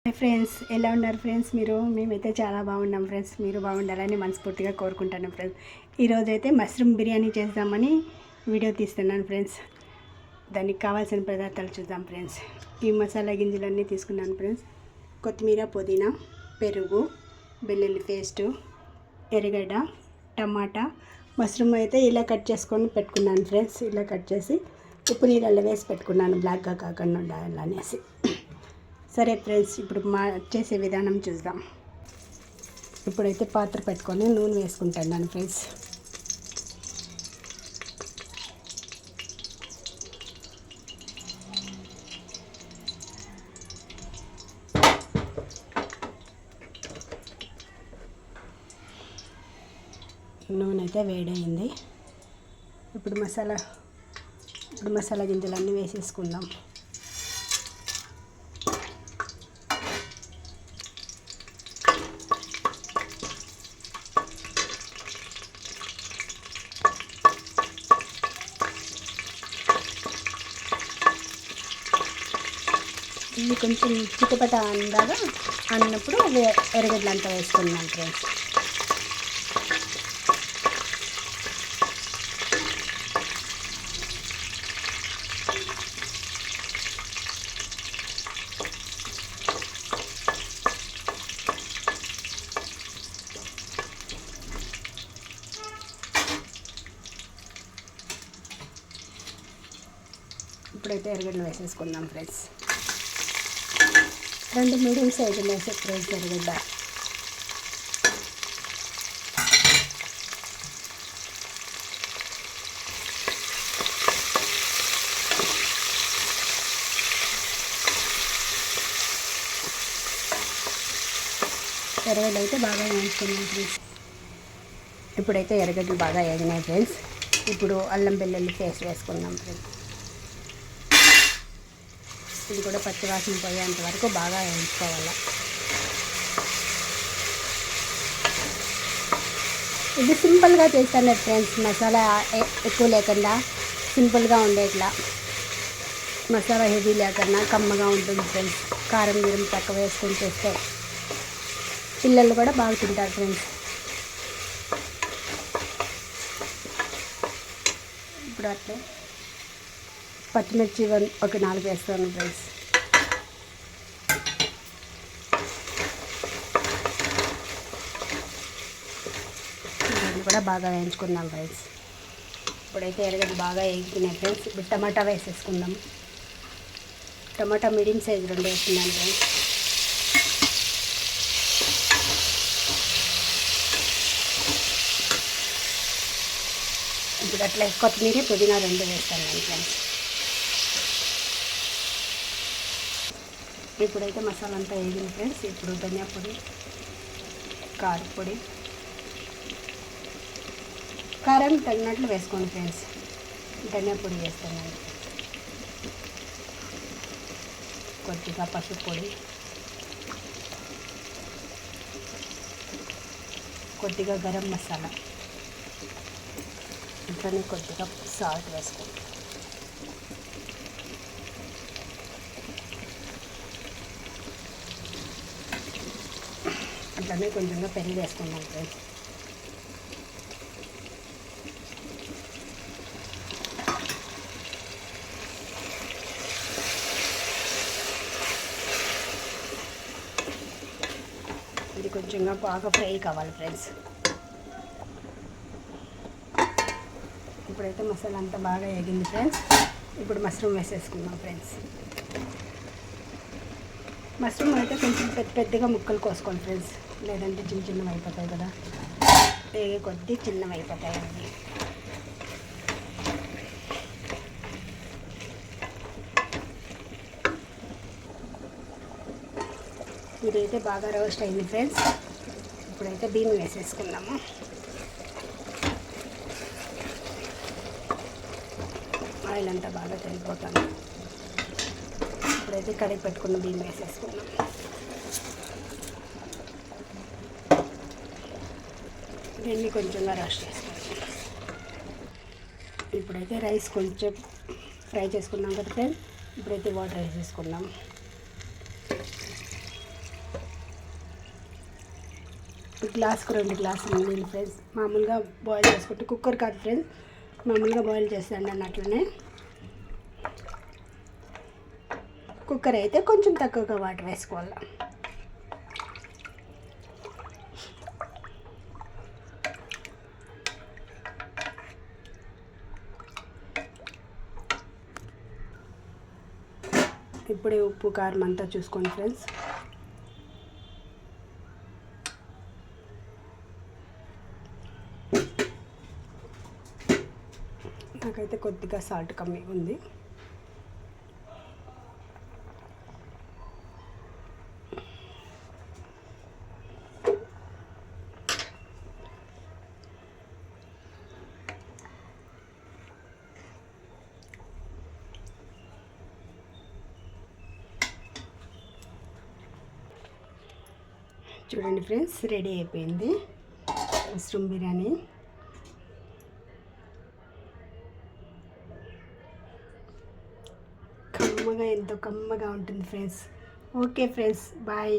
Hi friends, ఎలా ఉన్నారు friends? మేమైతే చాలా బాగున్నాం ఫ్రెండ్స్. మీరు బాగుండాలని మనస్ఫూర్తిగా కోరుకుంటాను ఫ్రెండ్స్. ఈరోజు అయితే మష్రూమ్ బిర్యానీ చేద్దామని వీడియో తీస్తున్నాను ఫ్రెండ్స్. దానికి కావాల్సిన పదార్థాలు చూద్దాం ఫ్రెండ్స్. ఈ మసాలా గింజలన్నీ తీసుకున్నాను ఫ్రెండ్స్. కొత్తిమీర, పుదీనా, పెరుగు, వెల్లుల్లి పేస్టు, ఎర్రగడ్డ, టమాటా, మష్రూమ్ అయితే ఇలా కట్ చేసుకొని పెట్టుకున్నాను ఫ్రెండ్స్. ఇలా కట్ చేసి ఉప్పు నీళ్ళల్లో వేసి పెట్టుకున్నాను, బ్లాక్గా కాకుండా ఉండాలనేసి. సరే ఫ్రెండ్స్, ఇప్పుడు చేసే విధానం చూద్దాం. ఇప్పుడైతే పాత్ర పెట్టుకొని నూనె వేసుకుంటున్నాను ఫ్రెండ్స్. నూనె అయితే వేడైంది. ఇప్పుడు మసాలా గింజలన్నీ వేసేసుకుందాం. ఇది కొంచెం చిటపట అన్నప్పుడు ఎర్రగడ్డలు అంతా వేసుకున్నాం ఫ్రెండ్స్. ఇప్పుడైతే ఎర్రగడ్డలు వేసేసుకుందాం ఫ్రెండ్స్. 2 మీడియం సైజులు వేసే ఫ్రెండ్స్ ఎర్రగడ్డ. ఎర్రగడ్డ అయితే బాగా వేయించుకున్నాం ఫ్రెండ్స్. ఇప్పుడైతే ఎర్రగడ్డలు బాగా వేగినాయి ఫ్రెండ్స్. ఇప్పుడు అల్లం వెల్లుల్లి పేస్ట్ వేసుకుందాం ఫ్రెండ్స్. ఇది కూడా పచ్చివాసన పోయేంత వరకు బాగా వేయించుకోవాలి. ఇది సింపుల్గా చేస్తాను ఫ్రెండ్స్. మసాలా ఎక్కువ లేకుండా సింపుల్గా ఉండేట్లా, మసాలా హెవీ లేకుండా కమ్మగా ఉంటుంది ఫ్రెండ్స్. కారం గిరం తక్కువ వేసుకొని చేస్తే పిల్లలు కూడా బాగా తింటారు ఫ్రెండ్స్. ఇప్పుడు అట్లే పచ్చిమిర్చి ఒక 4 వేస్తాను ఫ్రెండ్స్. ఇవన్నీ కూడా బాగా వేయించుకుందాం ఫ్రెండ్స్. ఇప్పుడైతే ఎర్రగడ్డ బాగా వేయించుకున్నాయి ఫ్రెండ్స్. ఇప్పుడు టమాటా వేసేసుకుందాం. టమాటా మీడియం సైజు 2 వేసుకున్నాను ఫ్రెండ్స్. ఇప్పుడు అట్లా కొత్తిమీర, పుదీనా 2 వేస్తాను ఫ్రెండ్స్. ఇప్పుడైతే మసాలా అంతా వేగింది ఫ్రెండ్స్. ఇప్పుడు ధనియా పొడి, కారం పొడి, కారం తగినట్లు వేసుకోండి ఫ్రెండ్స్. ధనియా పొడి వేస్తాను. కొద్దిగా పసుపు పొడి, కొద్దిగా గరం మసాలా, ఇట్లనే కొద్దిగా సాల్ట్ వేసుకోండి. అట్లనే కొంచెంగా పెరుగు వేసుకున్నాం ఫ్రెండ్స్. ఇది కొంచెంగా బాగా ఫ్రై కావాలి ఫ్రెండ్స్. ఇప్పుడైతే మసాలా అంతా బాగా వేగింది ఫ్రెండ్స్. ఇప్పుడు మష్రూమ్ వేసేసుకుందాం ఫ్రెండ్స్. మష్రూమ్ అయితే కొంచెం పెద్దగా ముక్కలు కోసుకోండి ఫ్రెండ్స్, లేదంటే చిన్నవి అయిపోతాయి కదా. వేగే కొద్దీ చిన్నవి అయిపోతాయి అవి. ఇదైతే బాగా రోస్ట్ అయింది ఫ్రెండ్స్. ఇప్పుడైతే బియ్యం వేసేసుకుందాము. ఆయిల్ అంతా బాగా తెలిపోతాను. ఇప్పుడైతే కడిగి పెట్టుకున్న బియ్యం వేసేసుకున్నాం. దీన్ని కొంచెంగా రోస్ట్ చేసుకోవాలి. ఇప్పుడైతే రైస్ కొంచెం ఫ్రై చేసుకున్నాం కదా ఫ్రెండ్స్. ఇప్పుడైతే వాటర్ వేసేసుకున్నాం. గ్లాస్కు 2 గ్లాసులు నీళ్ళు ఫ్రెండ్స్. మామూలుగా బాయిల్ చేసుకుంటే కుక్కర్ కాదు ఫ్రెండ్స్, మామూలుగా బాయిల్ చేస్తాను నేను అట్లనే. కుక్కర్ అయితే కొంచెం తక్కువగా వాటర్ వేసుకోవాలి. ఇప్పుడే ఉప్పు కారం అంతా చూసుకోండి ఫ్రెండ్స్. నాకైతే కొద్దిగా సాల్ట్ కమ్మీ ఉంది. చూడండి ఫ్రెండ్స్, రెడీ అయిపోయింది మష్రూమ్ బిర్యానీ. కమ్మగా, ఎంతో కమ్మగా ఉంటుంది ఫ్రెండ్స్. Okay friends, bye.